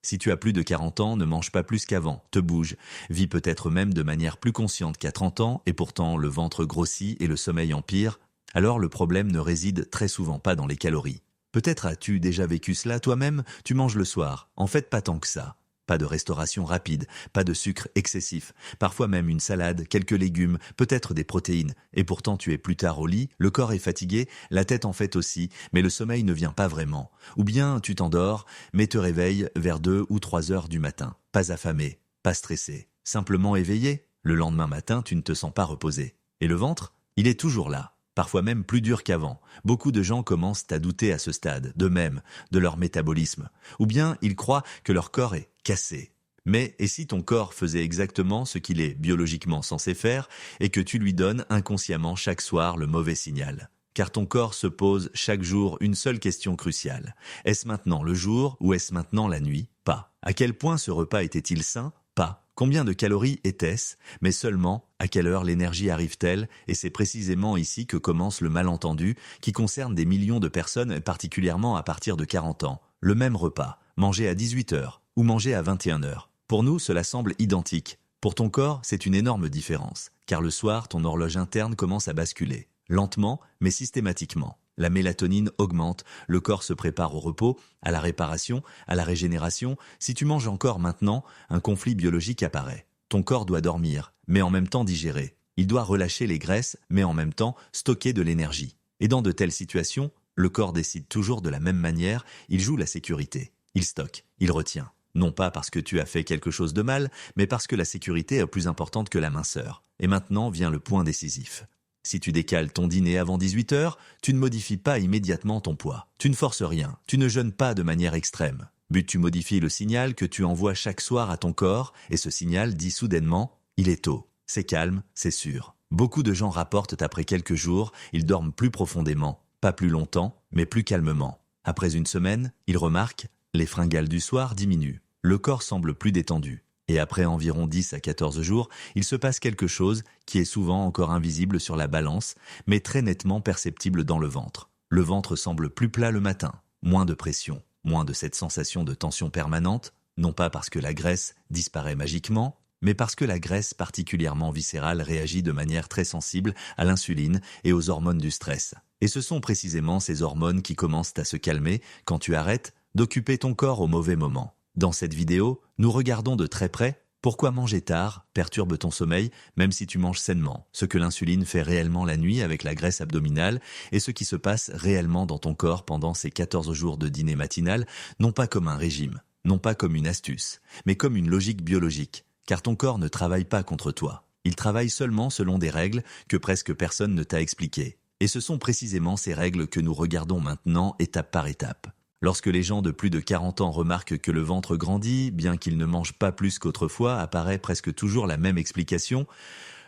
Si tu as plus de 40 ans, ne mange pas plus qu'avant, te bouge, vis peut-être même de manière plus consciente qu'à 30 ans et pourtant le ventre grossit et le sommeil empire, alors le problème ne réside très souvent pas dans les calories. Peut-être as-tu déjà vécu cela toi-même, tu manges le soir, en fait pas tant que ça. Pas de restauration rapide, pas de sucre excessif, parfois même une salade, quelques légumes, peut-être des protéines. Et pourtant tu es plus tard au lit, le corps est fatigué, la tête en fait aussi, mais le sommeil ne vient pas vraiment. Ou bien tu t'endors, mais te réveilles vers 2 ou 3 heures du matin. Pas affamé, pas stressé, simplement éveillé. Le lendemain matin, tu ne te sens pas reposé. Et le ventre? Il est toujours là. Parfois même plus dur qu'avant. Beaucoup de gens commencent à douter à ce stade, d'eux-mêmes, de leur métabolisme. Ou bien ils croient que leur corps est cassé. Mais et si ton corps faisait exactement ce qu'il est biologiquement censé faire et que tu lui donnes inconsciemment chaque soir le mauvais signal? Car ton corps se pose chaque jour une seule question cruciale. Est-ce maintenant le jour ou est-ce maintenant la nuit? Pas. À quel point ce repas était-il sain? Pas. Combien de calories était-ce? Mais seulement, à quelle heure l'énergie arrive-t-elle? Et c'est précisément ici que commence le malentendu qui concerne des millions de personnes, particulièrement à partir de 40 ans. Le même repas, mangé à 18 heures ou mangé à 21 heures. Pour nous, cela semble identique. Pour ton corps, c'est une énorme différence, car le soir, ton horloge interne commence à basculer. Lentement, mais systématiquement. La mélatonine augmente, le corps se prépare au repos, à la réparation, à la régénération. Si tu manges encore maintenant, un conflit biologique apparaît. Ton corps doit dormir, mais en même temps digérer. Il doit relâcher les graisses, mais en même temps stocker de l'énergie. Et dans de telles situations, le corps décide toujours de la même manière, il joue la sécurité. Il stocke, il retient. Non pas parce que tu as fait quelque chose de mal, mais parce que la sécurité est plus importante que la minceur. Et maintenant vient le point décisif. Si tu décales ton dîner avant 18 heures, tu ne modifies pas immédiatement ton poids. Tu ne forces rien, tu ne jeûnes pas de manière extrême. But tu modifies le signal que tu envoies chaque soir à ton corps, et ce signal dit soudainement « il est tôt ». C'est calme, c'est sûr. Beaucoup de gens rapportent après quelques jours, ils dorment plus profondément, pas plus longtemps, mais plus calmement. Après une semaine, ils remarquent, les fringales du soir diminuent. Le corps semble plus détendu. Et après environ 10 à 14 jours, il se passe quelque chose qui est souvent encore invisible sur la balance, mais très nettement perceptible dans le ventre. Le ventre semble plus plat le matin, moins de pression, moins de cette sensation de tension permanente, non pas parce que la graisse disparaît magiquement, mais parce que la graisse particulièrement viscérale réagit de manière très sensible à l'insuline et aux hormones du stress. Et ce sont précisément ces hormones qui commencent à se calmer quand tu arrêtes d'occuper ton corps au mauvais moment. Dans cette vidéo, nous regardons de très près pourquoi manger tard perturbe ton sommeil même si tu manges sainement, ce que l'insuline fait réellement la nuit avec la graisse abdominale et ce qui se passe réellement dans ton corps pendant ces 14 jours de dîner matinal, non pas comme un régime, non pas comme une astuce, mais comme une logique biologique, car ton corps ne travaille pas contre toi. Il travaille seulement selon des règles que presque personne ne t'a expliquées. Et ce sont précisément ces règles que nous regardons maintenant étape par étape. Lorsque les gens de plus de 40 ans remarquent que le ventre grandit, bien qu'ils ne mangent pas plus qu'autrefois, apparaît presque toujours la même explication,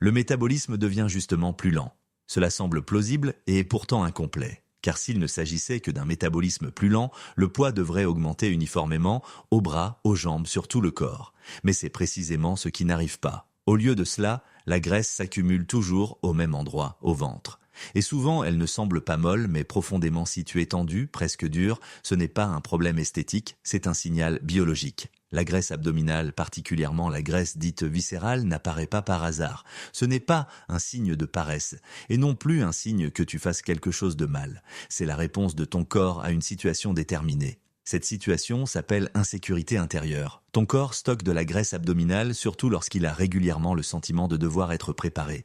le métabolisme devient justement plus lent. Cela semble plausible et est pourtant incomplet, car s'il ne s'agissait que d'un métabolisme plus lent, le poids devrait augmenter uniformément aux bras, aux jambes, sur tout le corps. Mais c'est précisément ce qui n'arrive pas. Au lieu de cela, la graisse s'accumule toujours au même endroit, au ventre. Et souvent, elle ne semble pas molle, mais profondément située tendue, presque dure. Ce n'est pas un problème esthétique, c'est un signal biologique. La graisse abdominale, particulièrement la graisse dite viscérale, n'apparaît pas par hasard. Ce n'est pas un signe de paresse, et non plus un signe que tu fasses quelque chose de mal. C'est la réponse de ton corps à une situation déterminée. Cette situation s'appelle insécurité intérieure. Ton corps stocke de la graisse abdominale, surtout lorsqu'il a régulièrement le sentiment de devoir être préparé.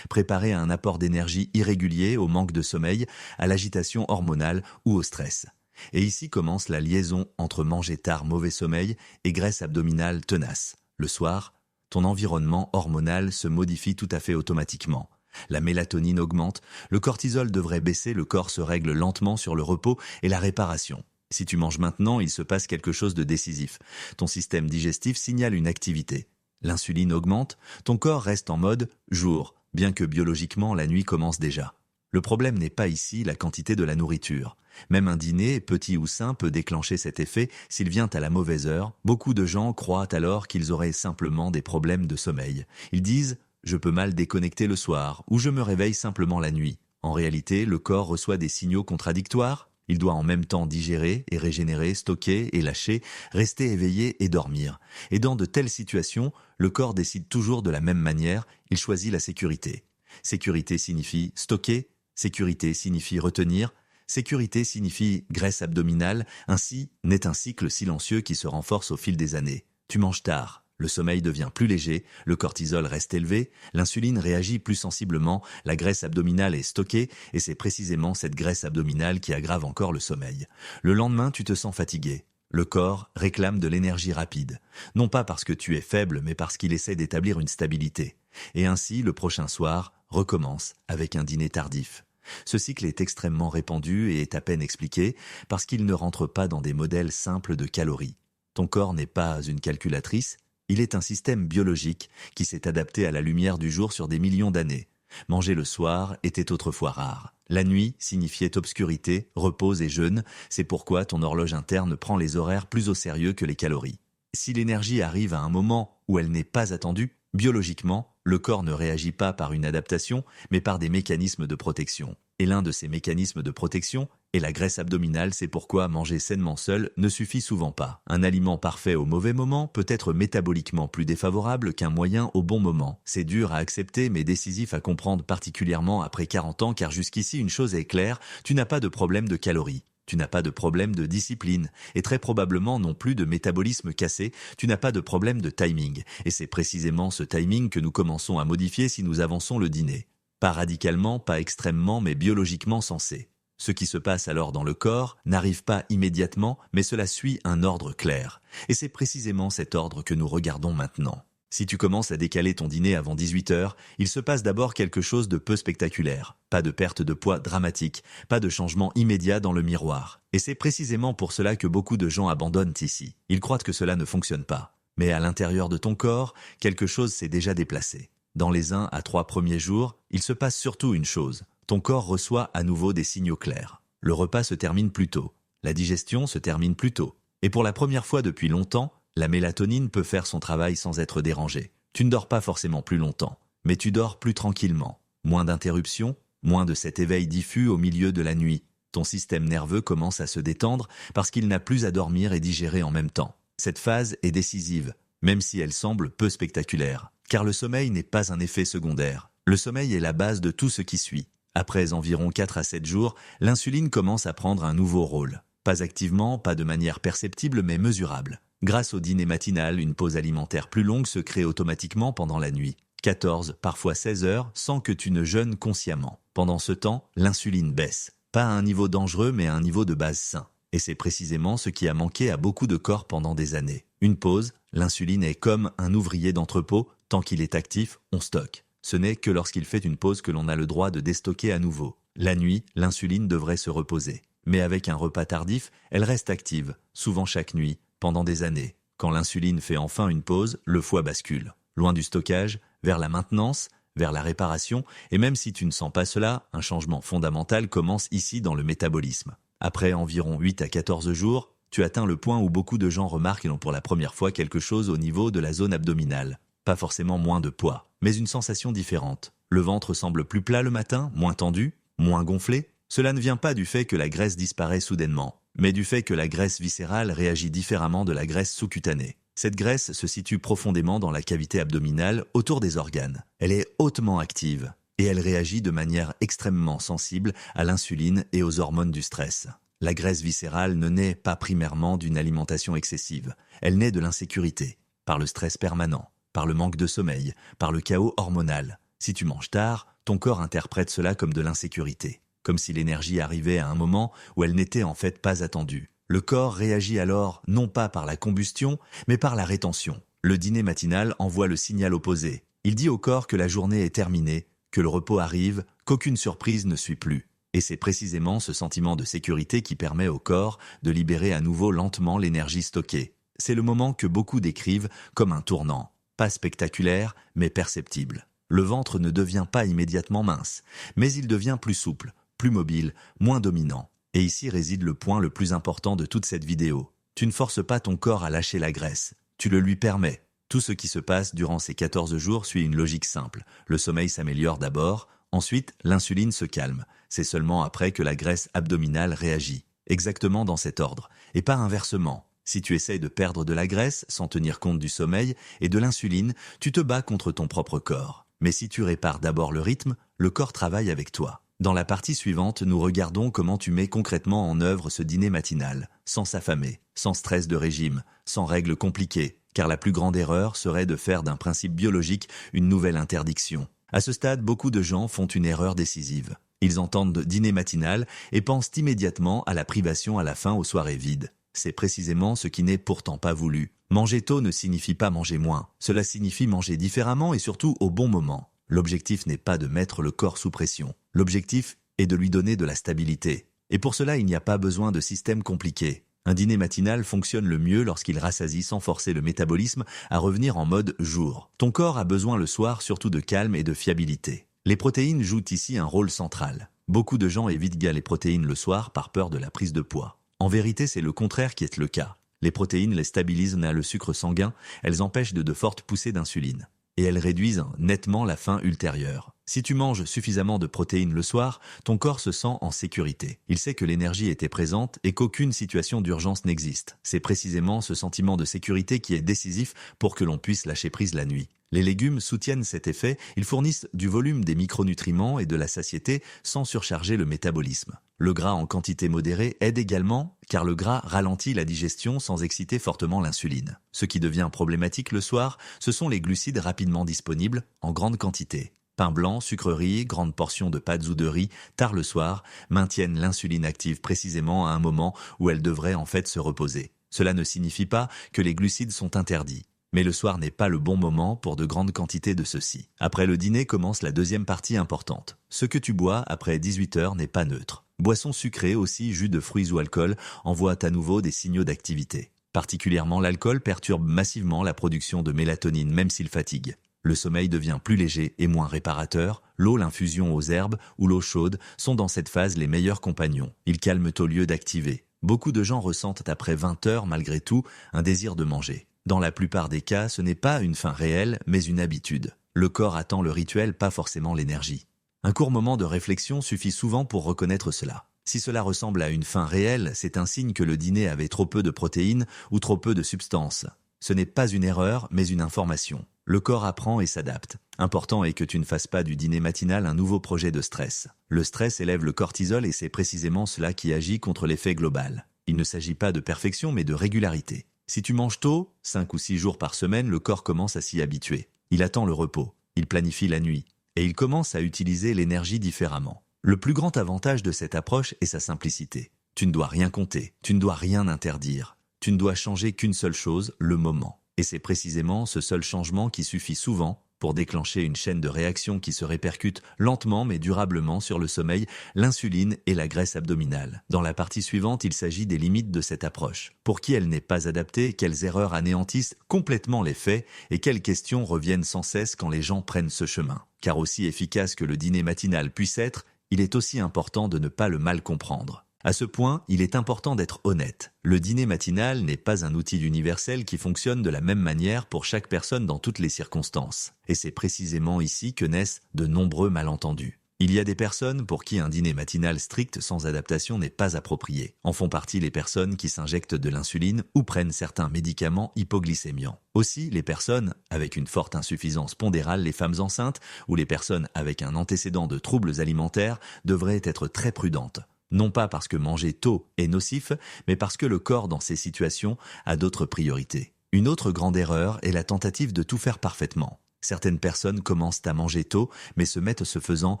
Préparé à un apport d'énergie irrégulier, au manque de sommeil, à l'agitation hormonale ou au stress. Et ici commence la liaison entre manger tard, mauvais sommeil et graisse abdominale tenace. Le soir, ton environnement hormonal se modifie tout à fait automatiquement. La mélatonine augmente, le cortisol devrait baisser, le corps se règle lentement sur le repos et la réparation. Si tu manges maintenant, il se passe quelque chose de décisif. Ton système digestif signale une activité. L'insuline augmente, ton corps reste en mode jour, bien que biologiquement la nuit commence déjà. Le problème n'est pas ici la quantité de la nourriture. Même un dîner, petit ou sain, peut déclencher cet effet s'il vient à la mauvaise heure. Beaucoup de gens croient alors qu'ils auraient simplement des problèmes de sommeil. Ils disent « je peux mal déconnecter le soir » ou « je me réveille simplement la nuit ». En réalité, le corps reçoit des signaux contradictoires. Il doit en même temps digérer et régénérer, stocker et lâcher, rester éveillé et dormir. Et dans de telles situations, le corps décide toujours de la même manière, il choisit la sécurité. Sécurité signifie stocker, sécurité signifie retenir, sécurité signifie graisse abdominale, ainsi naît un cycle silencieux qui se renforce au fil des années. Tu manges tard, le sommeil devient plus léger, le cortisol reste élevé, l'insuline réagit plus sensiblement, la graisse abdominale est stockée et c'est précisément cette graisse abdominale qui aggrave encore le sommeil. Le lendemain, tu te sens fatigué. Le corps réclame de l'énergie rapide, non pas parce que tu es faible, mais parce qu'il essaie d'établir une stabilité. Et ainsi, le prochain soir recommence avec un dîner tardif. Ce cycle est extrêmement répandu et est à peine expliqué parce qu'il ne rentre pas dans des modèles simples de calories. Ton corps n'est pas une calculatrice, il est un système biologique qui s'est adapté à la lumière du jour sur des millions d'années. Manger le soir était autrefois rare. La nuit signifiait obscurité, repos et jeûne, c'est pourquoi ton horloge interne prend les horaires plus au sérieux que les calories. Si l'énergie arrive à un moment où elle n'est pas attendue, biologiquement, le corps ne réagit pas par une adaptation, mais par des mécanismes de protection. Et l'un de ces mécanismes de protection est la graisse abdominale, c'est pourquoi manger sainement seul ne suffit souvent pas. Un aliment parfait au mauvais moment peut être métaboliquement plus défavorable qu'un moyen au bon moment. C'est dur à accepter mais décisif à comprendre particulièrement après 40 ans car jusqu'ici une chose est claire, tu n'as pas de problème de calories. Tu n'as pas de problème de discipline, et très probablement non plus de métabolisme cassé, tu n'as pas de problème de timing, et c'est précisément ce timing que nous commençons à modifier si nous avançons le dîner. Pas radicalement, pas extrêmement, mais biologiquement sensé. Ce qui se passe alors dans le corps n'arrive pas immédiatement, mais cela suit un ordre clair. Et c'est précisément cet ordre que nous regardons maintenant. Si tu commences à décaler ton dîner avant 18h, il se passe d'abord quelque chose de peu spectaculaire. Pas de perte de poids dramatique, pas de changement immédiat dans le miroir. Et c'est précisément pour cela que beaucoup de gens abandonnent ici. Ils croient que cela ne fonctionne pas. Mais à l'intérieur de ton corps, quelque chose s'est déjà déplacé. Dans les 1 à 3 premiers jours, il se passe surtout une chose. Ton corps reçoit à nouveau des signaux clairs. Le repas se termine plus tôt. La digestion se termine plus tôt. Et pour la première fois depuis longtemps, la mélatonine peut faire son travail sans être dérangée. Tu ne dors pas forcément plus longtemps, mais tu dors plus tranquillement. Moins d'interruptions, moins de cet éveil diffus au milieu de la nuit. Ton système nerveux commence à se détendre parce qu'il n'a plus à dormir et digérer en même temps. Cette phase est décisive, même si elle semble peu spectaculaire. Car le sommeil n'est pas un effet secondaire. Le sommeil est la base de tout ce qui suit. Après environ 4 à 7 jours, l'insuline commence à prendre un nouveau rôle. Pas activement, pas de manière perceptible mais mesurable. Grâce au dîner matinal, une pause alimentaire plus longue se crée automatiquement pendant la nuit. 14, parfois 16 heures, sans que tu ne jeûnes consciemment. Pendant ce temps, l'insuline baisse. Pas à un niveau dangereux, mais à un niveau de base sain. Et c'est précisément ce qui a manqué à beaucoup de corps pendant des années. Une pause, l'insuline est comme un ouvrier d'entrepôt, tant qu'il est actif, on stocke. Ce n'est que lorsqu'il fait une pause que l'on a le droit de déstocker à nouveau. La nuit, l'insuline devrait se reposer. Mais avec un repas tardif, elle reste active, souvent chaque nuit, pendant des années. Quand l'insuline fait enfin une pause, le foie bascule. Loin du stockage, vers la maintenance, vers la réparation, et même si tu ne sens pas cela, un changement fondamental commence ici dans le métabolisme. Après environ 8 à 14 jours, tu atteins le point où beaucoup de gens remarquent qu'ils ont pour la première fois quelque chose au niveau de la zone abdominale. Pas forcément moins de poids, mais une sensation différente. Le ventre semble plus plat le matin, moins tendu, moins gonflé. Cela ne vient pas du fait que la graisse disparaît soudainement, mais du fait que la graisse viscérale réagit différemment de la graisse sous-cutanée. Cette graisse se situe profondément dans la cavité abdominale, autour des organes. Elle est hautement active, et elle réagit de manière extrêmement sensible à l'insuline et aux hormones du stress. La graisse viscérale ne naît pas primairement d'une alimentation excessive, elle naît de l'insécurité, par le stress permanent, par le manque de sommeil, par le chaos hormonal. Si tu manges tard, ton corps interprète cela comme de l'insécurité, comme si l'énergie arrivait à un moment où elle n'était en fait pas attendue. Le corps réagit alors non pas par la combustion, mais par la rétention. Le dîner matinal envoie le signal opposé. Il dit au corps que la journée est terminée, que le repos arrive, qu'aucune surprise ne suit plus. Et c'est précisément ce sentiment de sécurité qui permet au corps de libérer à nouveau lentement l'énergie stockée. C'est le moment que beaucoup décrivent comme un tournant. Pas spectaculaire, mais perceptible. Le ventre ne devient pas immédiatement mince, mais il devient plus souple, plus mobile, moins dominant. Et ici réside le point le plus important de toute cette vidéo. Tu ne forces pas ton corps à lâcher la graisse, tu le lui permets. Tout ce qui se passe durant ces 14 jours suit une logique simple. Le sommeil s'améliore d'abord, ensuite l'insuline se calme. C'est seulement après que la graisse abdominale réagit. exactement dans cet ordre, et pas inversement. Si tu essayes de perdre de la graisse sans tenir compte du sommeil et de l'insuline, tu te bats contre ton propre corps. Mais si tu répares d'abord le rythme, le corps travaille avec toi. Dans la partie suivante, nous regardons comment tu mets concrètement en œuvre ce dîner matinal, sans s'affamer, sans stress de régime, sans règles compliquées, car la plus grande erreur serait de faire d'un principe biologique une nouvelle interdiction. À ce stade, beaucoup de gens font une erreur décisive. Ils entendent dîner matinal et pensent immédiatement à la privation à la fin aux soirées vides. C'est précisément ce qui n'est pourtant pas voulu. Manger tôt ne signifie pas manger moins. Cela signifie manger différemment et surtout au bon moment. L'objectif n'est pas de mettre le corps sous pression. L'objectif est de lui donner de la stabilité. Et pour cela, il n'y a pas besoin de système compliqué. Un dîner matinal fonctionne le mieux lorsqu'il rassasie sans forcer le métabolisme à revenir en mode jour. Ton corps a besoin le soir surtout de calme et de fiabilité. Les protéines jouent ici un rôle central. Beaucoup de gens évitent les protéines le soir par peur de la prise de poids. En vérité, c'est le contraire qui est le cas. Les protéines les stabilisent le sucre sanguin, elles empêchent de fortes poussées d'insuline. Et elles réduisent nettement la faim ultérieure. Si tu manges suffisamment de protéines le soir, ton corps se sent en sécurité. Il sait que l'énergie était présente et qu'aucune situation d'urgence n'existe. C'est précisément ce sentiment de sécurité qui est décisif pour que l'on puisse lâcher prise la nuit. Les légumes soutiennent cet effet, ils fournissent du volume des micronutriments et de la satiété sans surcharger le métabolisme. Le gras en quantité modérée aide également, car le gras ralentit la digestion sans exciter fortement l'insuline. Ce qui devient problématique le soir, ce sont les glucides rapidement disponibles, en grande quantité. Pain blanc, sucreries, grandes portions de pâtes ou de riz, tard le soir, maintiennent l'insuline active précisément à un moment où elle devrait en fait se reposer. Cela ne signifie pas que les glucides sont interdits. Mais le soir n'est pas le bon moment pour de grandes quantités de ceux-ci. Après le dîner commence la deuxième partie importante. Ce que tu bois après 18 heures n'est pas neutre. Boissons sucrées aussi, jus de fruits ou alcool, envoient à nouveau des signaux d'activité. Particulièrement l'alcool perturbe massivement la production de mélatonine même s'il fatigue. Le sommeil devient plus léger et moins réparateur. L'eau, l'infusion aux herbes ou l'eau chaude sont dans cette phase les meilleurs compagnons. Ils calment au lieu d'activer. Beaucoup de gens ressentent après 20 heures malgré tout un désir de manger. Dans la plupart des cas, ce n'est pas une faim réelle, mais une habitude. Le corps attend le rituel, pas forcément l'énergie. Un court moment de réflexion suffit souvent pour reconnaître cela. Si cela ressemble à une faim réelle, c'est un signe que le dîner avait trop peu de protéines ou trop peu de substances. Ce n'est pas une erreur, mais une information. Le corps apprend et s'adapte. Important est que tu ne fasses pas du dîner matinal un nouveau projet de stress. Le stress élève le cortisol et c'est précisément cela qui agit contre l'effet global. Il ne s'agit pas de perfection, mais de régularité. Si tu manges tôt, 5 ou 6 jours par semaine, le corps commence à s'y habituer. Il attend le repos, il planifie la nuit, et il commence à utiliser l'énergie différemment. Le plus grand avantage de cette approche est sa simplicité. Tu ne dois rien compter, tu ne dois rien interdire. Tu ne dois changer qu'une seule chose, le moment. Et c'est précisément ce seul changement qui suffit souvent pour déclencher une chaîne de réactions qui se répercute lentement mais durablement sur le sommeil, l'insuline et la graisse abdominale. Dans la partie suivante, il s'agit des limites de cette approche. Pour qui elle n'est pas adaptée, quelles erreurs anéantissent complètement les faits et quelles questions reviennent sans cesse quand les gens prennent ce chemin. Car aussi efficace que le dîner matinal puisse être, il est aussi important de ne pas le mal comprendre. À ce point, il est important d'être honnête. Le dîner matinal n'est pas un outil universel qui fonctionne de la même manière pour chaque personne dans toutes les circonstances. Et c'est précisément ici que naissent de nombreux malentendus. Il y a des personnes pour qui un dîner matinal strict sans adaptation n'est pas approprié. En font partie les personnes qui s'injectent de l'insuline ou prennent certains médicaments hypoglycémiants. Aussi, les personnes avec une forte insuffisance pondérale, les femmes enceintes ou les personnes avec un antécédent de troubles alimentaires devraient être très prudentes. Non pas parce que manger tôt est nocif, mais parce que le corps dans ces situations a d'autres priorités. Une autre grande erreur est la tentative de tout faire parfaitement. Certaines personnes commencent à manger tôt, mais se mettent ce faisant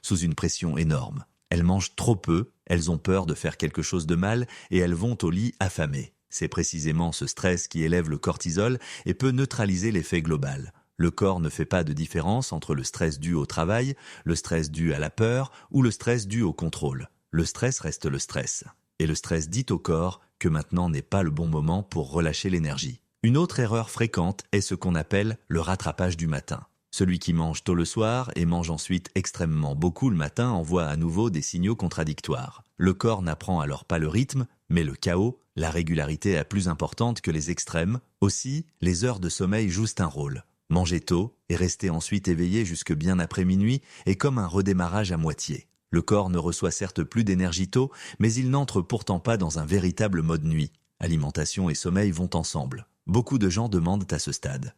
sous une pression énorme. Elles mangent trop peu, elles ont peur de faire quelque chose de mal et elles vont au lit affamées. C'est précisément ce stress qui élève le cortisol et peut neutraliser l'effet global. Le corps ne fait pas de différence entre le stress dû au travail, le stress dû à la peur ou le stress dû au contrôle. Le stress reste le stress. Et le stress dit au corps que maintenant n'est pas le bon moment pour relâcher l'énergie. Une autre erreur fréquente est ce qu'on appelle le rattrapage du matin. Celui qui mange tôt le soir et mange ensuite extrêmement beaucoup le matin envoie à nouveau des signaux contradictoires. Le corps n'apprend alors pas le rythme, mais le chaos. La régularité est plus importante que les extrêmes. Aussi, les heures de sommeil jouent un rôle. Manger tôt et rester ensuite éveillé jusque bien après minuit est comme un redémarrage à moitié. Le corps ne reçoit certes plus d'énergie tôt, mais il n'entre pourtant pas dans un véritable mode nuit. Alimentation et sommeil vont ensemble. Beaucoup de gens demandent à ce stade.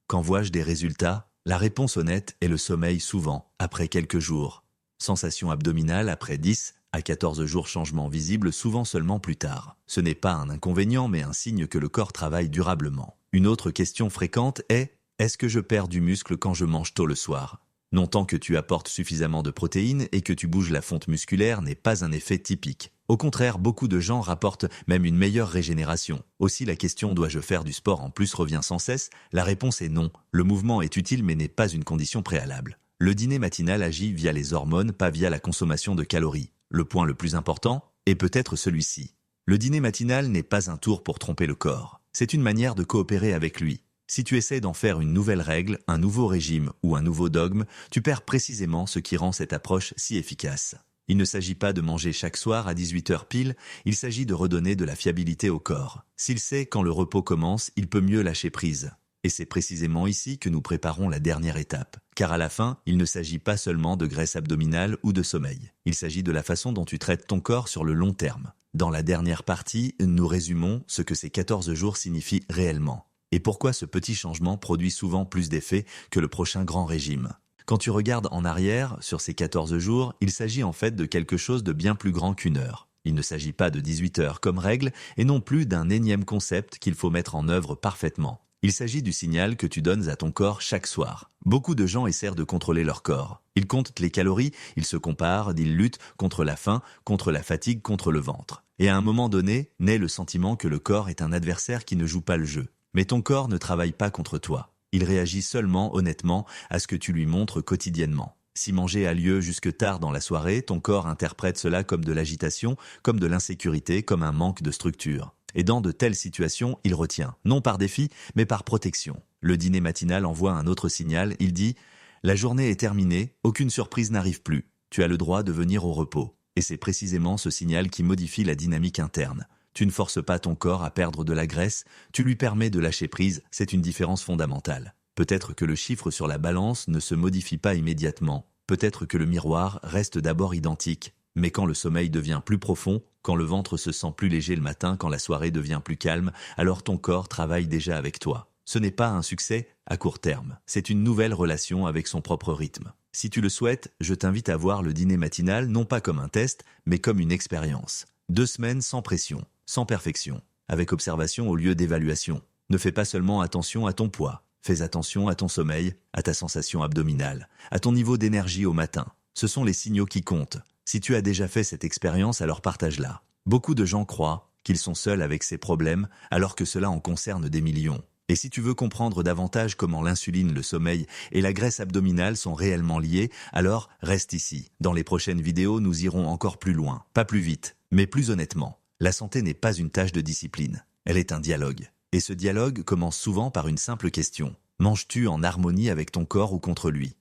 Quand vois-je des résultats? La réponse honnête est le sommeil souvent, après quelques jours. Sensation abdominale après 10 à 14 jours, changement visible souvent seulement plus tard. Ce n'est pas un inconvénient mais un signe que le corps travaille durablement. Une autre question fréquente est: est-ce que je perds du muscle quand je mange tôt le soir? Non, tant que tu apportes suffisamment de protéines et que tu bouges, la fonte musculaire n'est pas un effet typique. Au contraire, beaucoup de gens rapportent même une meilleure régénération. Aussi la question dois-je faire du sport en plus revient sans cesse. La réponse est non. Le mouvement est utile mais n'est pas une condition préalable. Le dîner matinal agit via les hormones, pas via la consommation de calories. Le point le plus important est peut-être celui-ci. Le dîner matinal n'est pas un tour pour tromper le corps. C'est une manière de coopérer avec lui. Si tu essaies d'en faire une nouvelle règle, un nouveau régime ou un nouveau dogme, tu perds précisément ce qui rend cette approche si efficace. Il ne s'agit pas de manger chaque soir à 18h pile, il s'agit de redonner de la fiabilité au corps. S'il sait quand le repos commence, il peut mieux lâcher prise. Et c'est précisément ici que nous préparons la dernière étape. Car à la fin, il ne s'agit pas seulement de graisse abdominale ou de sommeil. Il s'agit de la façon dont tu traites ton corps sur le long terme. Dans la dernière partie, nous résumons ce que ces 14 jours signifient réellement. Et pourquoi ce petit changement produit souvent plus d'effets que le prochain grand régime. Quand tu regardes en arrière, sur ces 14 jours, il s'agit en fait de quelque chose de bien plus grand qu'une heure. Il ne s'agit pas de 18 heures comme règle, et non plus d'un énième concept qu'il faut mettre en œuvre parfaitement. Il s'agit du signal que tu donnes à ton corps chaque soir. Beaucoup de gens essaient de contrôler leur corps. Ils comptent les calories, ils se comparent, ils luttent contre la faim, contre la fatigue, contre le ventre. Et à un moment donné, naît le sentiment que le corps est un adversaire qui ne joue pas le jeu. Mais ton corps ne travaille pas contre toi. Il réagit seulement, honnêtement, à ce que tu lui montres quotidiennement. Si manger a lieu jusque tard dans la soirée, ton corps interprète cela comme de l'agitation, comme de l'insécurité, comme un manque de structure. Et dans de telles situations, il retient, non par défi, mais par protection. Le dîner matinal envoie un autre signal, il dit « La journée est terminée, aucune surprise n'arrive plus. Tu as le droit de venir au repos. » Et c'est précisément ce signal qui modifie la dynamique interne. Tu ne forces pas ton corps à perdre de la graisse, tu lui permets de lâcher prise, c'est une différence fondamentale. Peut-être que le chiffre sur la balance ne se modifie pas immédiatement, peut-être que le miroir reste d'abord identique, mais quand le sommeil devient plus profond, quand le ventre se sent plus léger le matin, quand la soirée devient plus calme, alors ton corps travaille déjà avec toi. Ce n'est pas un succès à court terme, c'est une nouvelle relation avec son propre rythme. Si tu le souhaites, je t'invite à voir le dîner matinal non pas comme un test, mais comme une expérience. 2 semaines sans pression. Sans perfection, avec observation au lieu d'évaluation. Ne fais pas seulement attention à ton poids, fais attention à ton sommeil, à ta sensation abdominale, à ton niveau d'énergie au matin. Ce sont les signaux qui comptent. Si tu as déjà fait cette expérience, alors partage-la. Beaucoup de gens croient qu'ils sont seuls avec ces problèmes, alors que cela en concerne des millions. Et si tu veux comprendre davantage comment l'insuline, le sommeil et la graisse abdominale sont réellement liés, alors reste ici. Dans les prochaines vidéos, nous irons encore plus loin, pas plus vite, mais plus honnêtement. La santé n'est pas une tâche de discipline, elle est un dialogue. Et ce dialogue commence souvent par une simple question. Manges-tu en harmonie avec ton corps ou contre lui?